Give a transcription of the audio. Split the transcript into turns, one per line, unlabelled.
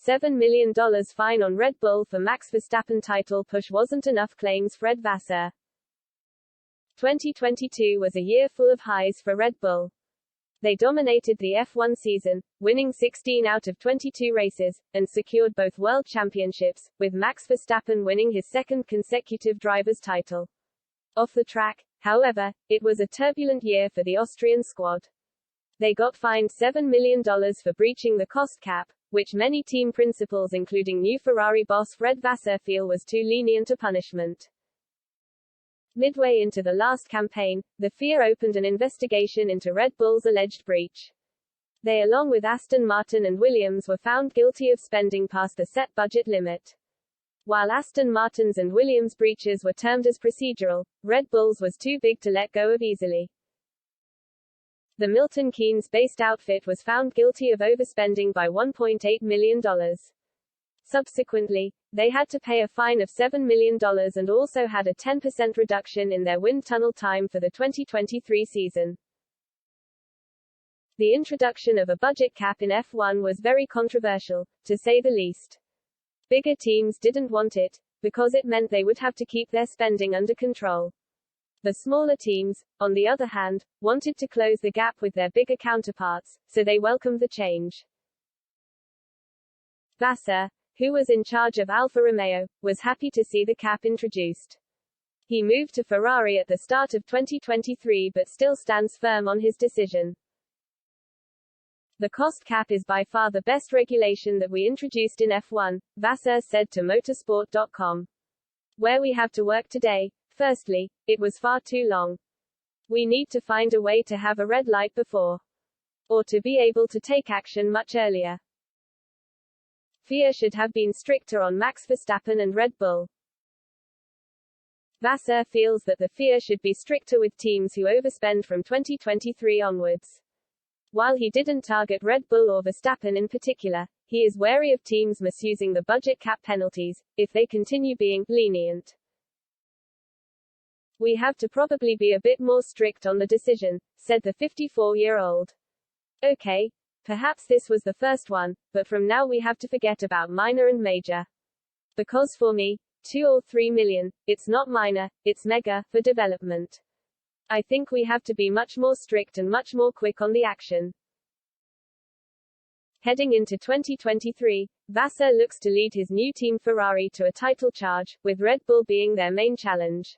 $7 million fine on Red Bull for Max Verstappen title push wasn't enough, claims Fred Vasseur. 2022 was a year full of highs for Red Bull. They dominated the F1 season, winning 16 out of 22 races, and secured both world championships, with Max Verstappen winning his second consecutive driver's title. Off the track, however, it was a turbulent year for the Austrian squad. They got fined $7 million for breaching the cost cap, which many team principals including new Ferrari boss Fred Vasseur feel was too lenient a punishment. Midway into the last campaign, the FIA opened an investigation into Red Bull's alleged breach. They, along with Aston Martin and Williams, were found guilty of spending past the set budget limit. While Aston Martin's and Williams' breaches were termed as procedural, Red Bull's was too big to let go of easily. The Milton Keynes-based outfit was found guilty of overspending by $1.8 million. Subsequently, they had to pay a fine of $7 million and also had a 10% reduction in their wind tunnel time for the 2023 season. The introduction of a budget cap in F1 was very controversial, to say the least. Bigger teams didn't want it, because it meant they would have to keep their spending under control. The smaller teams, on the other hand, wanted to close the gap with their bigger counterparts, so they welcomed the change. Vasseur, who was in charge of Alfa Romeo, was happy to see the cap introduced. He moved to Ferrari at the start of 2023 but still stands firm on his decision. The cost cap is by far the best regulation that we introduced in F1, Vasseur said to motorsport.com. Where we have to work today, firstly, it was far too long. We need to find a way to have a red light before. Or to be able to take action much earlier. FIA should have been stricter on Max Verstappen and Red Bull. Vasseur feels that the FIA should be stricter with teams who overspend from 2023 onwards. While he didn't target Red Bull or Verstappen in particular, he is wary of teams misusing the budget cap penalties, if they continue being lenient. We have to probably be a bit more strict on the decision, said the 54-year-old. Okay, perhaps this was the first one, but from now we have to forget about minor and major. Because for me, 2 or 3 million, it's not minor, it's mega, for development. I think we have to be much more strict and much more quick on the action. Heading into 2023, Vasseur looks to lead his new team Ferrari to a title charge, with Red Bull being their main challenge.